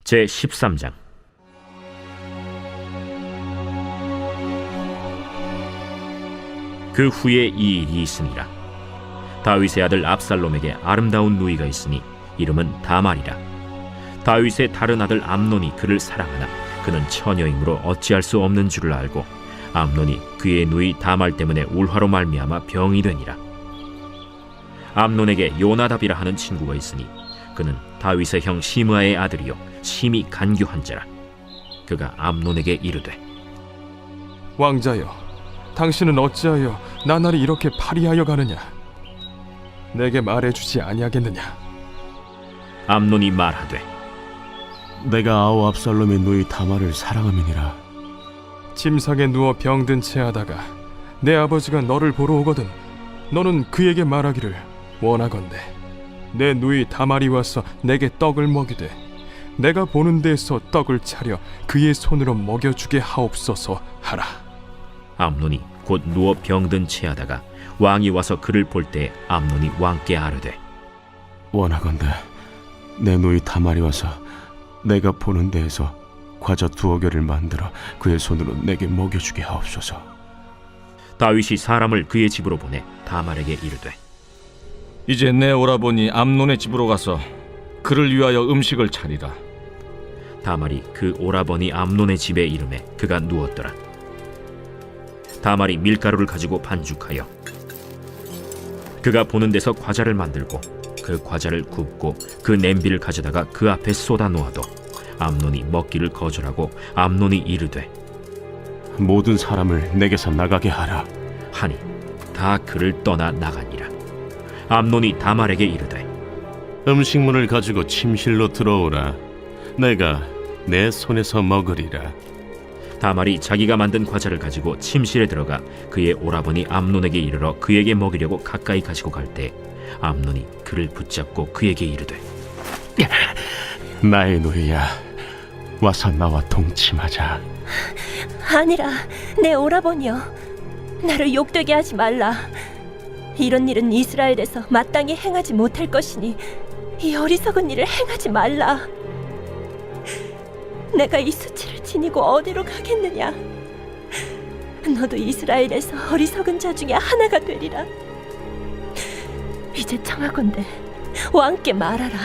제13장. 그 후에 이 일이 있으니라. 다윗의 아들 압살롬에게 아름다운 누이가 있으니 이름은 다말이라. 다윗의 다른 아들 암논이 그를 사랑하나 그는 처녀이므로 어찌할 수 없는 줄을 알고 암논이 그의 누이 다말 때문에 울화로 말미암아 병이 되니라. 암논에게 요나답이라 하는 친구가 있으니 그는 다윗의 형 시므아의 아들이요 심히 간교한 자라. 그가 암논에게 이르되, 왕자여, 당신은 어찌하여 나날이 이렇게 파리하여 가느냐? 내게 말해주지 아니하겠느냐? 암논이 말하되, 내가 아우 압살롬의 누이 다말을 사랑함이니라. 침상에 누워 병든 채 하다가 내 아버지가 너를 보러 오거든 너는 그에게 말하기를, 원하건대 내 누이 다말이 와서 내게 떡을 먹이되 내가 보는 데에서 떡을 차려 그의 손으로 먹여주게 하옵소서 하라. 암논이 곧 누워 병든 채하다가 왕이 와서 그를 볼 때 암논이 왕께 아뢰되, 원하건대 내 누이 다말이 와서 내가 보는 데에서 과자 2개를 만들어 그의 손으로 내게 먹여주게 하옵소서. 다윗이 사람을 그의 집으로 보내 다말에게 이르되, 이제 내 오라버니 암논의 집으로 가서 그를 위하여 음식을 차리라. 다말이 그 오라버니 암논의 집에 이르매 그가 누웠더라. 다말이 밀가루를 가지고 반죽하여 그가 보는 데서 과자를 만들고 그 과자를 굽고 그 냄비를 가져다가 그 앞에 쏟아 놓아도 암논이 먹기를 거절하고 암논이 이르되, 모든 사람을 내게서 나가게 하라. 하니 다 그를 떠나 나가니라. 암논이 다말에게 이르되, 음식물을 가지고 침실로 들어오라. 내가 내 손에서 먹으리라. 다말이 자기가 만든 과자를 가지고 침실에 들어가 그의 오라버니 암논에게 이르러 그에게 먹이려고 가까이 가지고 갈 때 암논이 그를 붙잡고 그에게 이르되, 나의 누이야, 와서 나와 동침하자. 아니라 내 오라버니여, 나를 욕되게 하지 말라. 이런 일은 이스라엘에서 마땅히 행하지 못할 것이니 이 어리석은 일을 행하지 말라. 내가 이 수치를 지니고 어디로 가겠느냐? 너도 이스라엘에서 어리석은 자 중에 하나가 되리라. 이제 청하건대 왕께 말하라.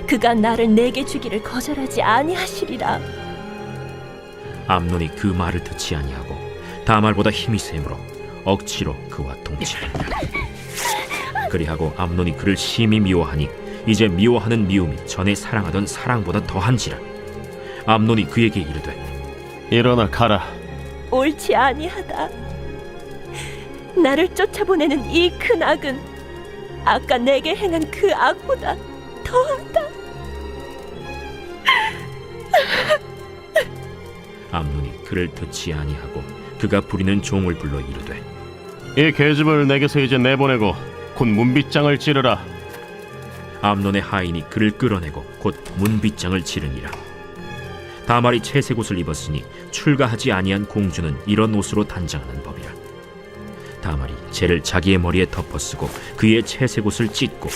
그가 나를 내게 주기를 거절하지 아니하시리라. 암논이 그 말을 듣지 아니하고 다말보다 힘이 세므로 억지로 그와 동침하니라. 그리하고 암논이 그를 심히 미워하니 이제 미워하는 미움이 전에 사랑하던 사랑보다 더한지라. 암논이 그에게 이르되, 일어나 가라. 옳지 아니하다. 나를 쫓아보내는 이 큰 악은 아까 내게 행한 그 악보다 더하다. 암논이 그를 듣지 아니하고 그가 부리는 종을 불러 이르되, 이 계집을 내게서 이제 내보내고 곧 문빗장을 찌르라. 암논의 하인이 그를 끌어내고 곧 문빗장을 치르니라. 다말이 채색 옷을 입었으니 출가하지 아니한 공주는 이런 옷으로 단장하는 법이라. 다말이 재를 자기의 머리에 덮어쓰고 그의 채색 옷을 찢고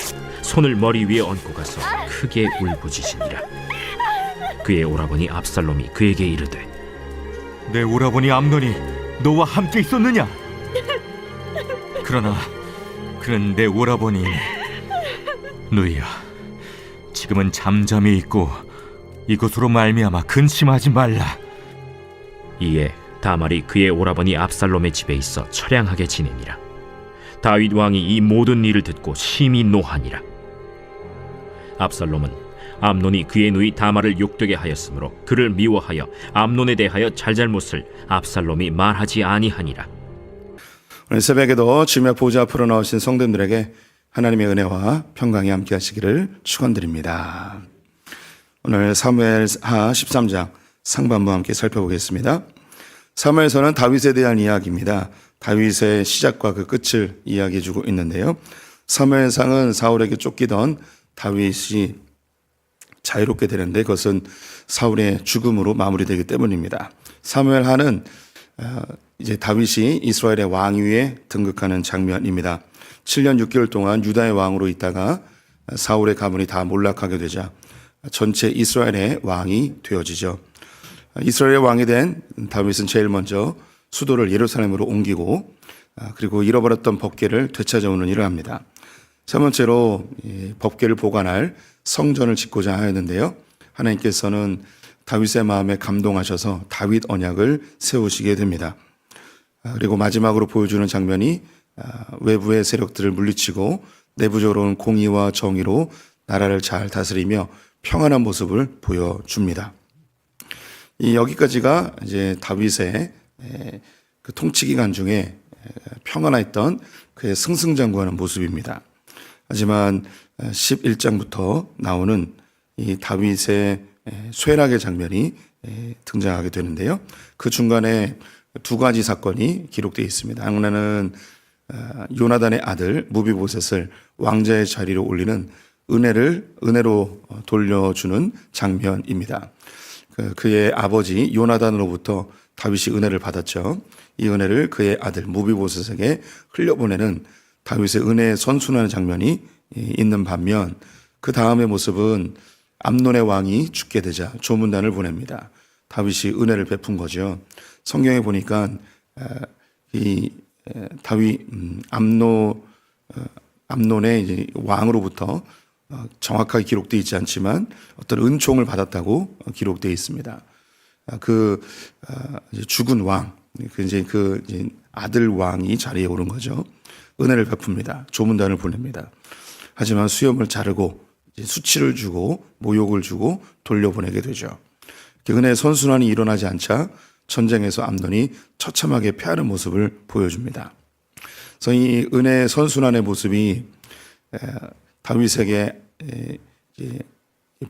손을 머리 위에 얹고 가서 크게 울부짖으니라. 그의 오라버니 압살롬이 그에게 이르되, 내 오라버니 암논이 너와 함께 있었느냐? 그러나 그는 내 오라버니 누이야, 지금은 잠잠히 있고 이것으로 말미암아 근심하지 말라. 이에 다말이 그의 오라버니 압살롬의 집에 있어 처량하게 지내니라. 다윗 왕이 이 모든 일을 듣고 심히 노하니라. 압살롬은 암논이 그의 누이 다말을 욕되게 하였으므로 그를 미워하여 암논에 대하여 잘잘못을 압살롬이 말하지 아니하니라. 오늘 새벽에도 주님의 보좌 앞으로 나오신 성도님들에게 하나님의 은혜와 평강이 함께 하시기를 축원드립니다. 오늘 사무엘하 13장 상반부 함께 살펴보겠습니다. 사무엘서는 다윗에 대한 이야기입니다. 다윗의 시작과 그 끝을 이야기해 주고 있는데요. 사무엘상은 사울에게 쫓기던 다윗이 자유롭게 되는데 그것은 사울의 죽음으로 마무리되기 때문입니다. 사무엘하는 이제 다윗이 이스라엘의 왕위에 등극하는 장면입니다. 7년 6개월 동안 유다의 왕으로 있다가 사울의 가문이 다 몰락하게 되자 전체 이스라엘의 왕이 되어지죠. 이스라엘의 왕이 된 다윗은 제일 먼저 수도를 예루살렘으로 옮기고 그리고 잃어버렸던 법궤를 되찾아오는 일을 합니다. 세 번째로 법궤를 보관할 성전을 짓고자 하였는데요. 하나님께서는 다윗의 마음에 감동하셔서 다윗 언약을 세우시게 됩니다. 그리고 마지막으로 보여주는 장면이 외부의 세력들을 물리치고 내부적으로는 공의와 정의로 나라를 잘 다스리며 평안한 모습을 보여줍니다. 여기까지가 이제 다윗의 그 통치 기간 중에 평안했던 그의 승승장구하는 모습입니다. 하지만 11장부터 나오는 이 다윗의 쇠락의 장면이 등장하게 되는데요. 그 중간에 두 가지 사건이 기록되어 있습니다. 하나는 요나단의 아들 무비보셋을 왕자의 자리로 올리는 은혜로 돌려주는 장면입니다. 그의 아버지 요나단으로부터 다윗이 은혜를 받았죠. 이 은혜를 그의 아들 무비보셋에게 흘려보내는 다윗의 은혜에 선순하는 장면이 있는 반면 그 다음의 모습은 암논의 왕이 죽게 되자 조문단을 보냅니다. 다윗이 은혜를 베푼 거죠. 성경에 보니까 이 다윗 암논의 이제 왕으로부터 정확하게 기록되어 있지 않지만 어떤 은총을 받았다고 기록되어 있습니다. 죽은 왕, 이제 아들 왕이 자리에 오른 거죠. 은혜를 베풉니다. 조문단을 보냅니다. 하지만 수염을 자르고 수치를 주고 모욕을 주고 돌려보내게 되죠. 은혜의 선순환이 일어나지 않자 전쟁에서 암논이 처참하게 패하는 모습을 보여줍니다. 그래서 이 은혜의 선순환의 모습이 다윗에게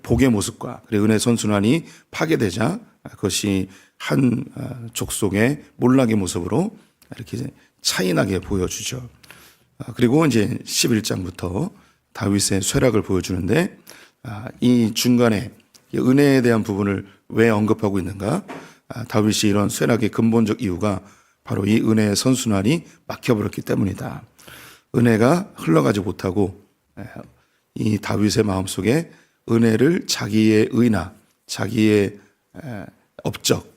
복의 모습과 그리고 은혜의 선순환이 파괴되자 그것이 한 족속의 몰락의 모습으로 이렇게 차이나게 보여주죠. 그리고 이제 11장부터 다윗의 쇠락을 보여주는데 이 중간에 은혜에 대한 부분을 왜 언급하고 있는가? 다윗이 이런 쇠락의 근본적 이유가 바로 이 은혜의 선순환이 막혀버렸기 때문이다. 은혜가 흘러가지 못하고 이 다윗의 마음속에 은혜를 자기의 의나 자기의 업적,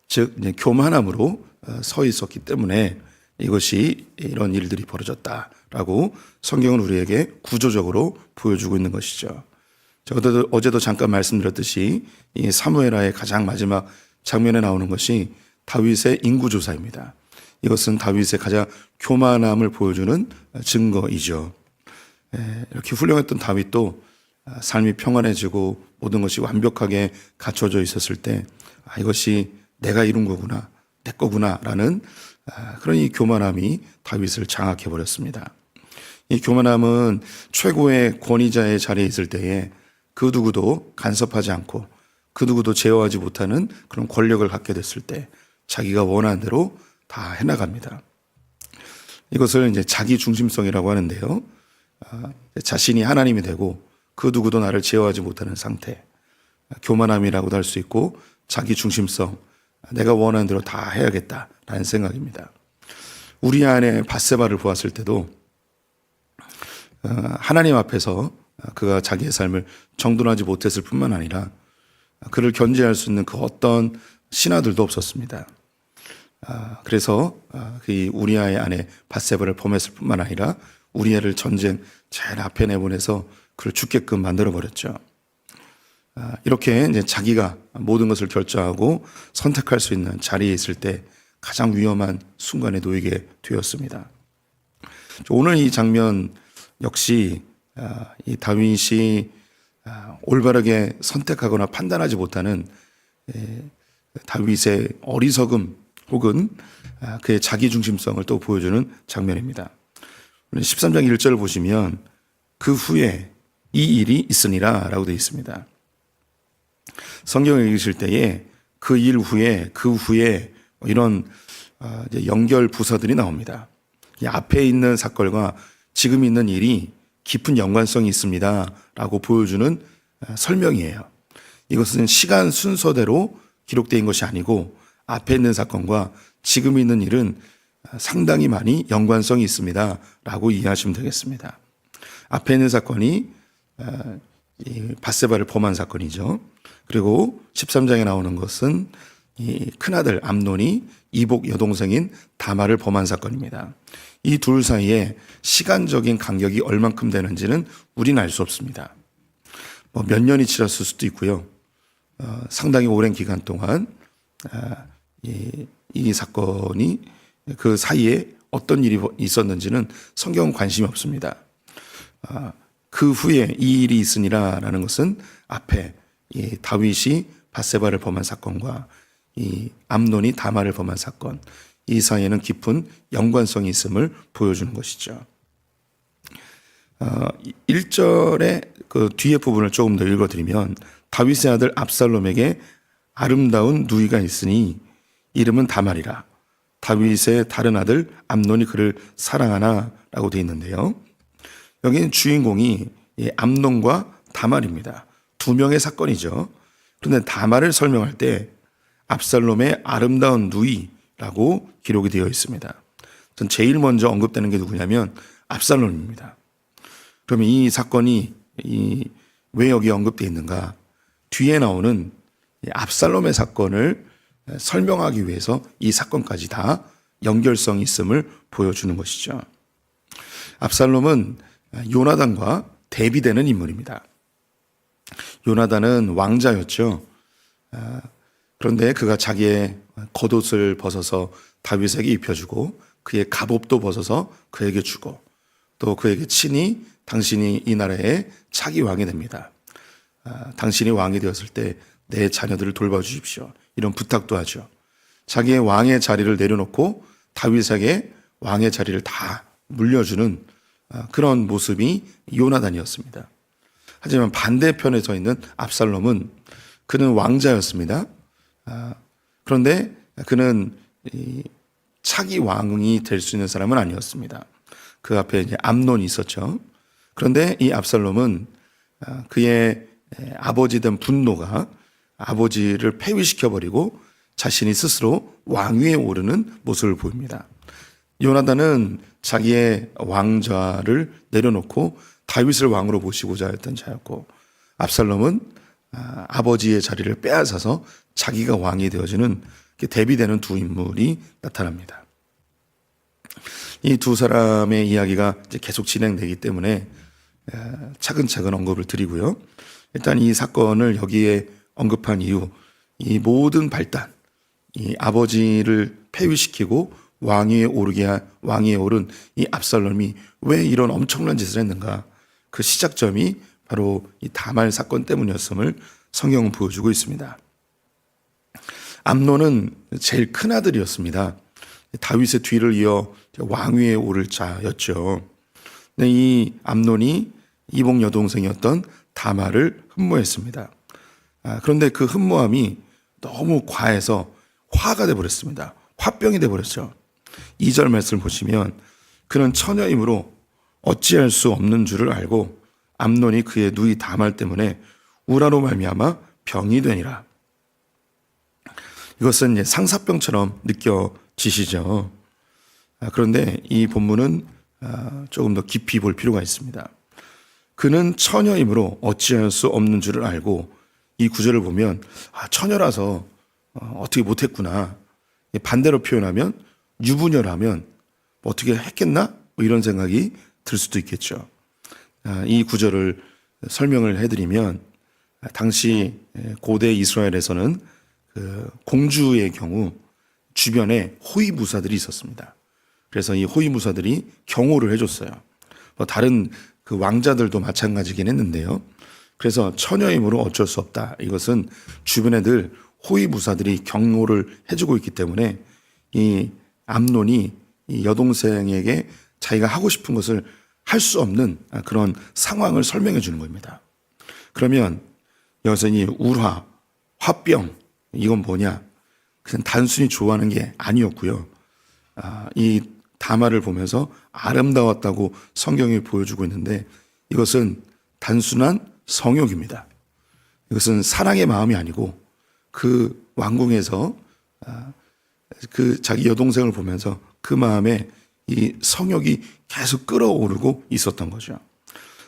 즉 교만함으로 서 있었기 때문에 이것이 이런 일들이 벌어졌다라고 성경은 우리에게 구조적으로 보여주고 있는 것이죠. 어제도 잠깐 말씀드렸듯이 이 사무엘하의 가장 마지막 장면에 나오는 것이 다윗의 인구조사입니다. 이것은 다윗의 가장 교만함을 보여주는 증거이죠. 이렇게 훌륭했던 다윗도 삶이 평안해지고 모든 것이 완벽하게 갖춰져 있었을 때 이것이 내가 이룬 거구나, 내 거구나라는 그런 이 교만함이 다윗을 장악해버렸습니다. 이 교만함은 최고의 권위자의 자리에 있을 때에 그 누구도 간섭하지 않고 그 누구도 제어하지 못하는 그런 권력을 갖게 됐을 때 자기가 원하는 대로 다 해나갑니다. 이것을 이제 자기 중심성이라고 하는데요. 자신이 하나님이 되고 그 누구도 나를 제어하지 못하는 상태. 교만함이라고도 할 수 있고 자기 중심성. 내가 원하는 대로 다 해야겠다라는 생각입니다. 우리 안에 밧세바를 보았을 때도 하나님 앞에서 그가 자기의 삶을 정돈하지 못했을 뿐만 아니라 그를 견제할 수 있는 그 어떤 신하들도 없었습니다. 그래서 그 우리아의 아내 밧세바를 범했을 뿐만 아니라 우리아를 전쟁 제일 앞에 내보내서 그를 죽게끔 만들어 버렸죠. 이렇게 이제 자기가 모든 것을 결정하고 선택할 수 있는 자리에 있을 때 가장 위험한 순간에 놓이게 되었습니다. 오늘 이 장면 역시 이 다윗이 올바르게 선택하거나 판단하지 못하는 다윗의 어리석음 혹은 그의 자기중심성을 또 보여주는 장면입니다. 13장 1절을 보시면 그 후에 이 일이 있으니라 라고 되어 있습니다. 성경을 읽으실 때에 그 일 후에 그 후에 이런 연결 부사들이 나옵니다. 이 앞에 있는 사건과 지금 있는 일이 깊은 연관성이 있습니다 라고 보여주는 설명이에요. 이것은 시간 순서대로 기록되어 있는 것이 아니고 앞에 있는 사건과 지금 있는 일은 상당히 많이 연관성이 있습니다 라고 이해하시면 되겠습니다. 앞에 있는 사건이 이 밧세바를 범한 사건이죠. 그리고 13장에 나오는 것은 이 큰아들 암논이 이복 여동생인 다말을 범한 사건입니다. 이 둘 사이에 시간적인 간격이 얼만큼 되는지는 우리는 알 수 없습니다. 뭐 몇 년이 지났을 수도 있고요. 상당히 오랜 기간 동안 이 사건이 그 사이에 어떤 일이 있었는지는 성경은 관심이 없습니다. 그 후에 이 일이 있으니라라는 것은 앞에 이 다윗이 밧세바를 범한 사건과 이 암논이 다말을 범한 사건, 이 사이에는 깊은 연관성이 있음을 보여주는 것이죠. 1절의 그 뒤에 부분을 조금 더 읽어드리면 다윗의 아들 압살롬에게 아름다운 누이가 있으니 이름은 다말이라. 다윗의 다른 아들 암논이 그를 사랑하나 라고 되어 있는데요. 여기는 주인공이 암논과 다말입니다. 두 명의 사건이죠. 그런데 다말을 설명할 때 압살롬의 아름다운 누이라고 기록이 되어 있습니다. 전 제일 먼저 언급되는 게 누구냐면 압살롬입니다. 그러면 이 사건이 왜 여기 언급되어 있는가? 뒤에 나오는 압살롬의 사건을 설명하기 위해서 이 사건까지 다 연결성이 있음을 보여주는 것이죠. 압살롬은 요나단과 대비되는 인물입니다. 요나단은 왕자였죠. 그런데 그가 자기의 겉옷을 벗어서 다윗에게 입혀주고 그의 갑옷도 벗어서 그에게 주고 또 그에게 친히 당신이 이 나라의 차기 왕이 됩니다. 당신이 왕이 되었을 때 내 자녀들을 돌봐주십시오. 이런 부탁도 하죠. 자기의 왕의 자리를 내려놓고 다윗에게 왕의 자리를 다 물려주는 그런 모습이 요나단이었습니다. 하지만 반대편에 서 있는 압살롬은 그는 왕자였습니다. 그런데 그는 차기 왕이 될 수 있는 사람은 아니었습니다. 그 앞에 이제 암논이 있었죠. 그런데 이 압살롬은 그의 아버지 된 분노가 아버지를 폐위시켜버리고 자신이 스스로 왕위에 오르는 모습을 보입니다. 요나단은 자기의 왕좌를 내려놓고 다윗을 왕으로 모시고자 했던 자였고 압살롬은 아버지의 자리를 빼앗아서 자기가 왕이 되어지는 대비되는 두 인물이 나타납니다. 이 두 사람의 이야기가 이제 계속 진행되기 때문에 차근차근 언급을 드리고요. 일단 이 사건을 여기에 언급한 이유, 이 모든 발단, 이 아버지를 폐위시키고 왕위에 오른 이 압살롬이 왜 이런 엄청난 짓을 했는가? 그 시작점이 바로 이 다말 사건 때문이었음을 성경은 보여주고 있습니다. 암논은 제일 큰 아들이었습니다. 다윗의 뒤를 이어 왕위에 오를 자였죠. 근데 이 암논이 이복 여동생이었던 다말을 흠모했습니다. 그런데 그 흠모함이 너무 과해서 화가 돼버렸습니다. 화병이 돼버렸죠. 2절 말씀을 보시면 그는 처녀이므로 어찌할 수 없는 줄을 알고 암논이 그의 누이 다말 때문에 우라로 말미암아 병이 되니라. 이것은 이제 상사병처럼 느껴지시죠. 그런데 이 본문은 조금 더 깊이 볼 필요가 있습니다. 그는 처녀이므로 어찌할 수 없는 줄을 알고 이 구절을 보면 처녀라서 어떻게 못했구나. 반대로 표현하면 유부녀라면 어떻게 했겠나? 뭐 이런 생각이 들 수도 있겠죠. 이 구절을 설명을 해드리면 당시 고대 이스라엘에서는 그 공주의 경우 주변에 호위무사들이 있었습니다. 그래서 이 호위무사들이 경호를 해줬어요. 뭐 다른 그 왕자들도 마찬가지긴 했는데요. 그래서 처녀이므로 어쩔 수 없다. 이것은 주변에 늘 호위무사들이 경호를 해주고 있기 때문에 이 암논이 이 여동생에게 자기가 하고 싶은 것을 할 수 없는 그런 상황을 설명해 주는 겁니다. 그러면 여기서 이 울화, 화병 이건 뭐냐? 그냥 단순히 좋아하는 게 아니었고요. 이 다말을 보면서 아름다웠다고 성경이 보여주고 있는데 이것은 단순한 성욕입니다. 이것은 사랑의 마음이 아니고 그 왕궁에서 그 자기 여동생을 보면서 그 마음에 이 성욕이 계속 끌어오르고 있었던 거죠.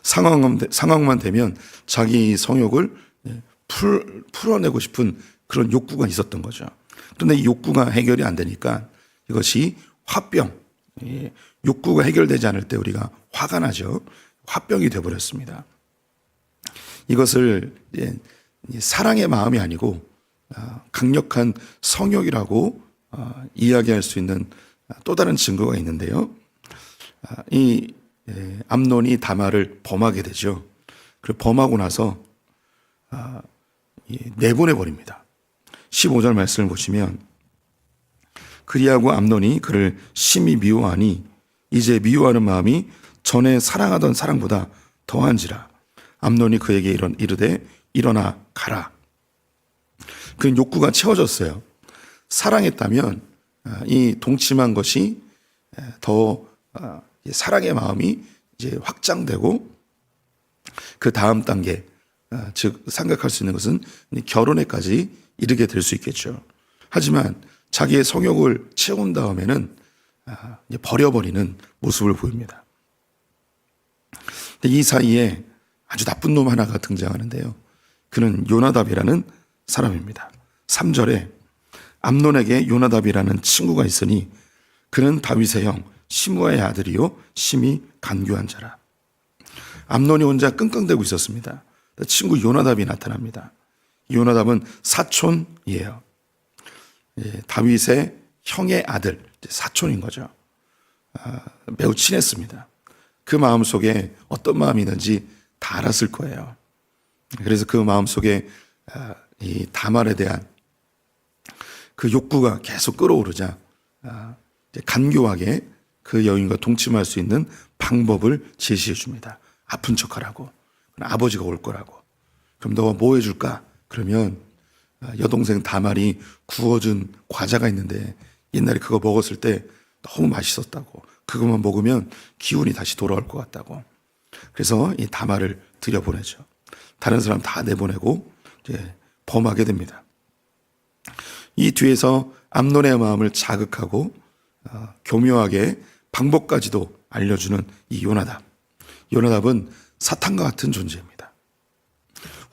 상황만 되면 자기 성욕을 풀어내고 싶은 그런 욕구가 있었던 거죠. 그런데 이 욕구가 해결이 안 되니까 이것이 화병, 욕구가 해결되지 않을 때 우리가 화가 나죠. 화병이 되어버렸습니다. 이것을 사랑의 마음이 아니고 강력한 성욕이라고 이야기할 수 있는 또 다른 증거가 있는데요. 이 암논이 다말을 범하게 되죠. 그리고 범하고 나서 내보내 버립니다. 15절 말씀을 보시면 그리하고 암논이 그를 심히 미워하니 이제 미워하는 마음이 전에 사랑하던 사랑보다 더한지라. 암논이 그에게 이르되 일어나 가라. 그 욕구가 채워졌어요. 사랑했다면 이 동침한 것이 더 사랑의 마음이 이제 확장되고 그 다음 단계, 즉 생각할 수 있는 것은 결혼에까지 이르게 될 수 있겠죠. 하지만 자기의 성욕을 채운 다음에는 버려버리는 모습을 보입니다. 이 사이에 아주 나쁜 놈 하나가 등장하는데요. 그는 요나답이라는 사람입니다. 3절에 암논에게 요나답이라는 친구가 있으니 그는 다윗의 형 시므아의 아들이요 심히 간교한 자라. 암논이 혼자 끙끙대고 있었습니다. 친구 요나답이 나타납니다. 요나답은 사촌이에요. 다윗의 형의 아들, 사촌인 거죠. 매우 친했습니다. 그 마음속에 어떤 마음이 있는지 다 알았을 거예요. 그래서 그 마음속에 이 다말에 대한 그 욕구가 계속 끌어오르자 간교하게 그 여인과 동침할 수 있는 방법을 제시해 줍니다. 아픈 척하라고. 아버지가 올 거라고. 그럼 너가 뭐 해줄까? 그러면 여동생 다말이 구워준 과자가 있는데 옛날에 그거 먹었을 때 너무 맛있었다고. 그것만 먹으면 기운이 다시 돌아올 것 같다고. 그래서 이 다말을 들여보내죠. 다른 사람 다 내보내고 이제 범하게 됩니다. 이 뒤에서 암논의 마음을 자극하고 교묘하게 방법까지도 알려주는 이 요나답. 요나답은 사탄과 같은 존재입니다.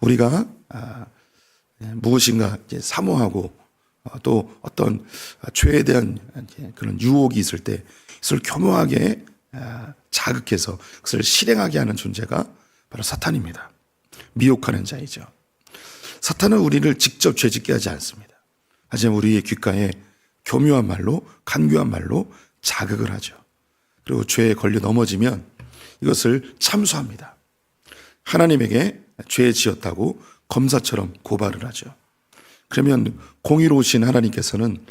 우리가 무엇인가 이제 사모하고 또 어떤 죄에 대한 그런 유혹이 있을 때 그것을 교묘하게 자극해서 그것을 실행하게 하는 존재가 바로 사탄입니다. 미혹하는 자이죠. 사탄은 우리를 직접 죄짓게 하지 않습니다. 하지만 우리의 귓가에 교묘한 말로, 간교한 말로 자극을 하죠. 그리고 죄에 걸려 넘어지면 이것을 참수합니다. 하나님에게 죄 지었다고 검사처럼 고발을 하죠. 그러면 공의로우신 하나님께서는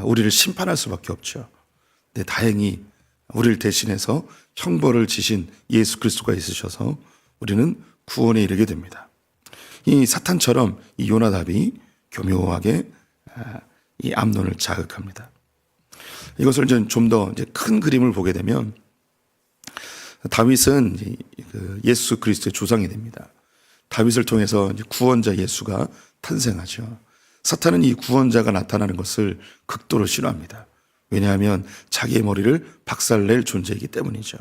우리를 심판할 수밖에 없죠. 근데 다행히 우리를 대신해서 형벌을 지신 예수 그리스도가 있으셔서 우리는 구원에 이르게 됩니다. 이 사탄처럼 이 요나답이 교묘하게 이 암논을 자극합니다. 이것을 좀 더 큰 그림을 보게 되면 다윗은 예수 그리스도의 조상이 됩니다. 다윗을 통해서 구원자 예수가 탄생하죠. 사탄은 이 구원자가 나타나는 것을 극도로 싫어합니다. 왜냐하면 자기의 머리를 박살낼 존재이기 때문이죠.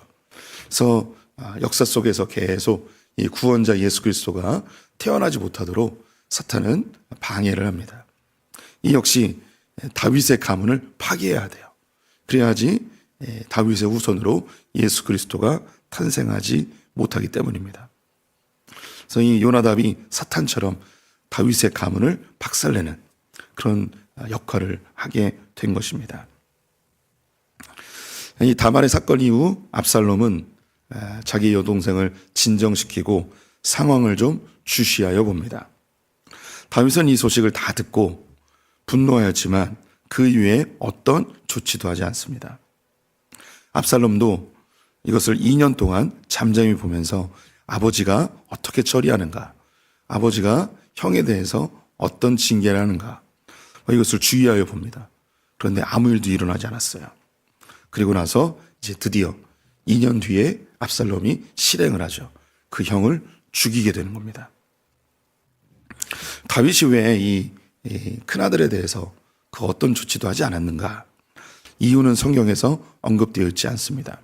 그래서 역사 속에서 계속 이 구원자 예수 그리스도가 태어나지 못하도록 사탄은 방해를 합니다. 이 역시 다윗의 가문을 파괴해야 돼요. 그래야지 다윗의 후손으로 예수 그리스도가 탄생하지 못하기 때문입니다. 그래서 이 요나답이 사탄처럼 다윗의 가문을 박살내는 그런 역할을 하게 된 것입니다. 이 다말의 사건 이후 압살롬은 자기 여동생을 진정시키고 상황을 좀 주시하여 봅니다. 다윗은 이 소식을 다 듣고 분노하였지만 그 이후에 어떤 조치도 하지 않습니다. 압살롬도 이것을 2년 동안 잠잠히 보면서 아버지가 어떻게 처리하는가, 아버지가 형에 대해서 어떤 징계를 하는가, 이것을 주의하여 봅니다. 그런데 아무 일도 일어나지 않았어요. 그리고 나서 이제 드디어 2년 뒤에 압살롬이 실행을 하죠. 그 형을 죽이게 되는 겁니다. 다윗이 왜 이 큰아들에 대해서 그 어떤 조치도 하지 않았는가? 이유는 성경에서 언급되어 있지 않습니다.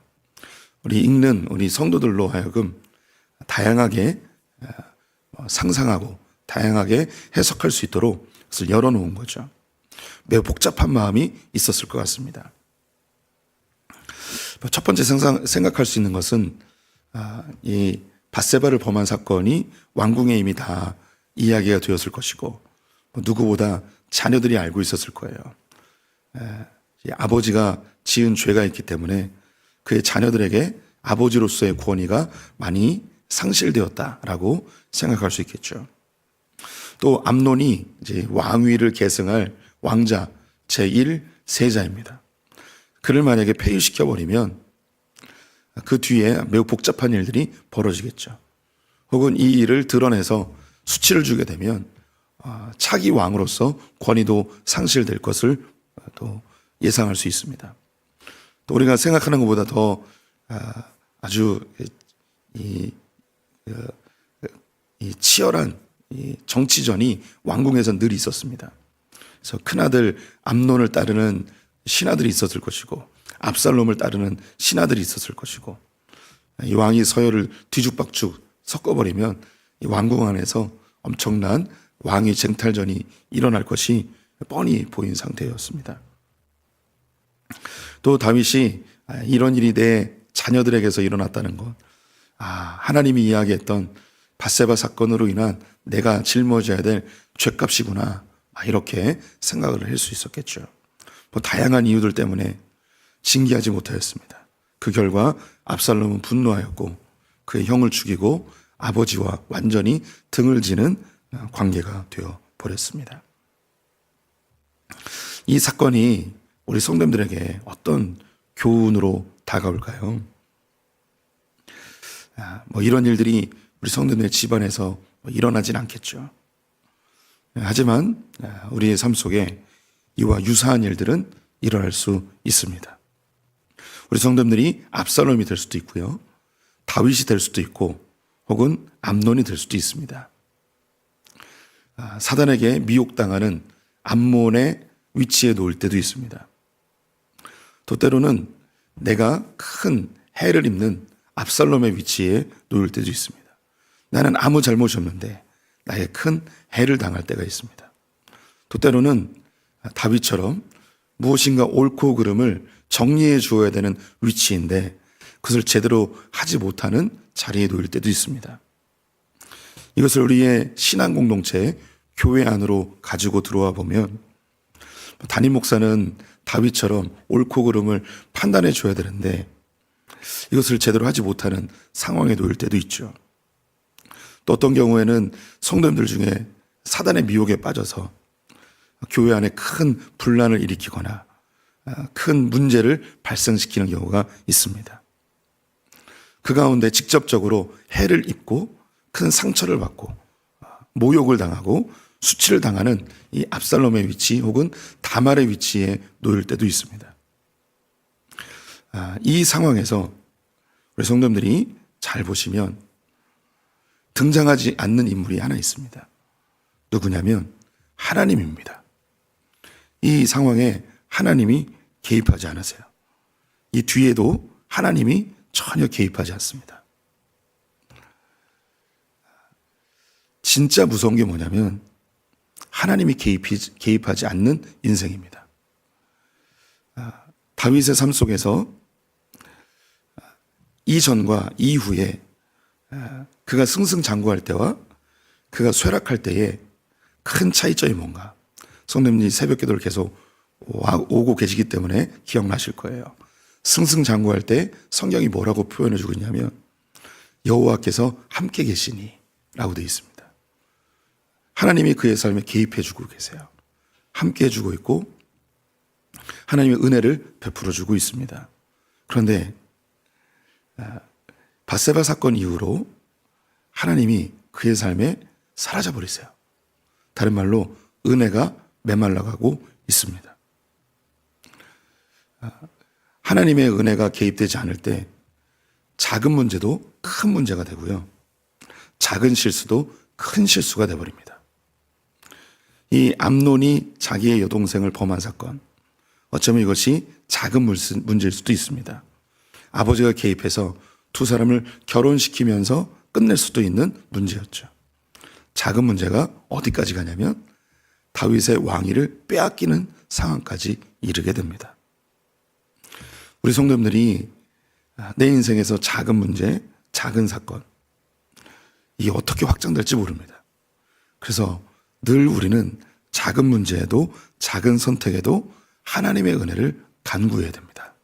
우리 읽는 우리 성도들로 하여금 다양하게 상상하고 다양하게 해석할 수 있도록 그것을 열어놓은 거죠. 매우 복잡한 마음이 있었을 것 같습니다. 첫 번째 생각할 수 있는 것은 이 밧세바를 범한 사건이 왕궁에 이미 다 이야기가 되었을 것이고 누구보다 자녀들이 알고 있었을 거예요. 아버지가 지은 죄가 있기 때문에 그의 자녀들에게 아버지로서의 권위가 많이 상실되었다라고 생각할 수 있겠죠. 또 암논이 이제 왕위를 계승할 왕자 제1세자입니다. 그를 만약에 폐위시켜 버리면 그 뒤에 매우 복잡한 일들이 벌어지겠죠. 혹은 이 일을 드러내서 수치를 주게 되면 차기 왕으로서 권위도 상실될 것을 또 예상할 수 있습니다. 또 우리가 생각하는 것보다 더 아주 이 치열한 이 정치전이 왕궁에서 늘 있었습니다. 그래서 큰아들 암논을 따르는 신하들이 있었을 것이고 압살롬을 따르는 신하들이 있었을 것이고 이 왕이 서열을 뒤죽박죽 섞어버리면 이 왕궁 안에서 엄청난 왕위 쟁탈전이 일어날 것이 뻔히 보인 상태였습니다. 또 다윗이 이런 일이 내 자녀들에게서 일어났다는 것, 하나님이 이야기했던 밧세바 사건으로 인한 내가 짊어져야 될 죗값이구나, 이렇게 생각을 할 수 있었겠죠. 다양한 이유들 때문에 징계하지 못하였습니다. 그 결과 압살롬은 분노하였고 그의 형을 죽이고 아버지와 완전히 등을 지는 관계가 되어 버렸습니다. 이 사건이 우리 성도님들에게 어떤 교훈으로 다가올까요? 이런 일들이 우리 성도님의 집안에서 일어나진 않겠죠. 하지만 우리의 삶 속에 이와 유사한 일들은 일어날 수 있습니다. 우리 성도님들이 압살롬이 될 수도 있고요, 다윗이 될 수도 있고, 혹은 암논이 될 수도 있습니다. 사단에게 미혹당하는 암몬의 위치에 놓일 때도 있습니다. 또 때로는 내가 큰 해를 입는 압살롬의 위치에 놓일 때도 있습니다. 나는 아무 잘못이 없는데 나의 큰 해를 당할 때가 있습니다. 또 때로는 다윗처럼 무엇인가 옳고 그름을 정리해 주어야 되는 위치인데 그것을 제대로 하지 못하는 자리에 놓일 때도 있습니다. 이것을 우리의 신앙 공동체, 교회 안으로 가지고 들어와 보면 담임 목사는 다윗처럼 옳고 그름을 판단해 줘야 되는데 이것을 제대로 하지 못하는 상황에 놓일 때도 있죠. 또 어떤 경우에는 성도님들 중에 사단의 미혹에 빠져서 교회 안에 큰 분란을 일으키거나 큰 문제를 발생시키는 경우가 있습니다. 그 가운데 직접적으로 해를 입고 큰 상처를 받고 모욕을 당하고 수치를 당하는 이 압살롬의 위치 혹은 다말의 위치에 놓일 때도 있습니다. 이 상황에서 우리 성도님들이 잘 보시면 등장하지 않는 인물이 하나 있습니다. 누구냐면 하나님입니다. 이 상황에 하나님이 개입하지 않으세요. 이 뒤에도 하나님이 전혀 개입하지 않습니다. 진짜 무서운 게 뭐냐면 하나님이 개입하지 않는 인생입니다. 다윗의 삶 속에서 이전과 이후에 그가 승승장구할 때와 그가 쇠락할 때의 큰 차이점이 뭔가, 성도님들이 새벽 기도를 계속 오고 계시기 때문에 기억나실 거예요. 승승장구할 때 성경이 뭐라고 표현해 주고 있냐면 여호와께서 함께 계시니 라고 되어 있습니다. 하나님이 그의 삶에 개입해 주고 계세요. 함께 해주고 있고 하나님의 은혜를 베풀어 주고 있습니다. 그런데 밧세바 사건 이후로 하나님이 그의 삶에 사라져 버리세요. 다른 말로 은혜가 메말라가고 있습니다. 하나님의 은혜가 개입되지 않을 때 작은 문제도 큰 문제가 되고요, 작은 실수도 큰 실수가 되어버립니다. 이 암논이 자기의 여동생을 범한 사건, 어쩌면 이것이 작은 문제일 수도 있습니다. 아버지가 개입해서 두 사람을 결혼시키면서 끝낼 수도 있는 문제였죠. 작은 문제가 어디까지 가냐면 다윗의 왕위를 빼앗기는 상황까지 이르게 됩니다. 우리 성도님들이 내 인생에서 작은 문제, 작은 사건, 이게 어떻게 확장될지 모릅니다. 그래서 늘 우리는 작은 문제에도 작은 선택에도 하나님의 은혜를 간구해야 됩니다.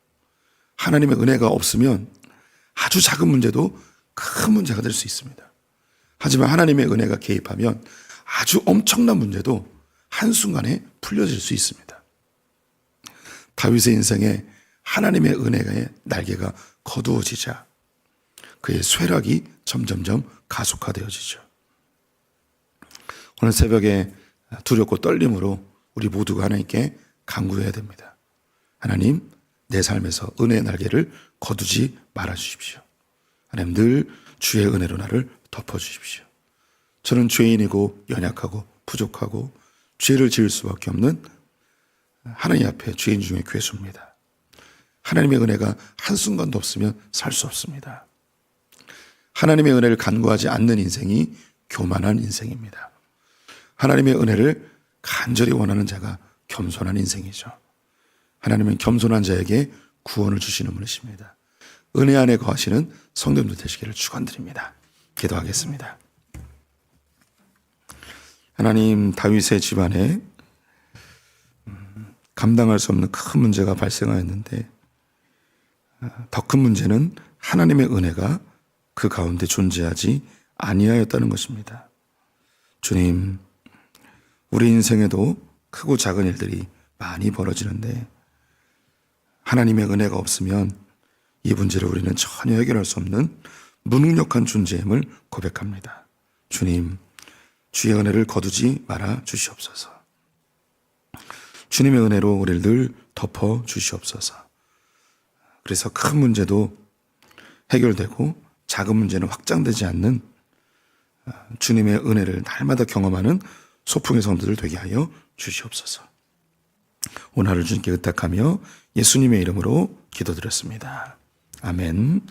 하나님의 은혜가 없으면 아주 작은 문제도 큰 문제가 될 수 있습니다. 하지만 하나님의 은혜가 개입하면 아주 엄청난 문제도 한순간에 풀려질 수 있습니다. 다윗의 인생에 하나님의 은혜의 날개가 거두어지자 그의 쇠락이 점점점 가속화되어지죠. 오늘 새벽에 두렵고 떨림으로 우리 모두가 하나님께 간구해야 됩니다. 하나님, 내 삶에서 은혜의 날개를 거두지 말아 주십시오. 하나님, 늘 주의 은혜로 나를 덮어주십시오. 저는 죄인이고 연약하고 부족하고 죄를 지을 수밖에 없는 하나님 앞에 죄인 중에 괴수입니다. 하나님의 은혜가 한순간도 없으면 살 수 없습니다. 하나님의 은혜를 간구하지 않는 인생이 교만한 인생입니다. 하나님의 은혜를 간절히 원하는 자가 겸손한 인생이죠. 하나님은 겸손한 자에게 구원을 주시는 분이십니다. 은혜 안에 거하시는 성도님들 되시기를 축원드립니다. 기도하겠습니다. 하나님, 다윗의 집안에 감당할 수 없는 큰 문제가 발생하였는데 더 큰 문제는 하나님의 은혜가 그 가운데 존재하지 아니하였다는 것입니다. 주님, 우리 인생에도 크고 작은 일들이 많이 벌어지는데 하나님의 은혜가 없으면 이 문제를 우리는 전혀 해결할 수 없는 무능력한 존재임을 고백합니다. 주님, 주의 은혜를 거두지 말아 주시옵소서. 주님의 은혜로 우리를 늘 덮어 주시옵소서. 그래서 큰 문제도 해결되고 작은 문제는 확장되지 않는 주님의 은혜를 날마다 경험하는 소풍의 성도들 되게 하여 주시옵소서. 오늘 하루 주님께 의탁하며 예수님의 이름으로 기도드렸습니다. 아멘.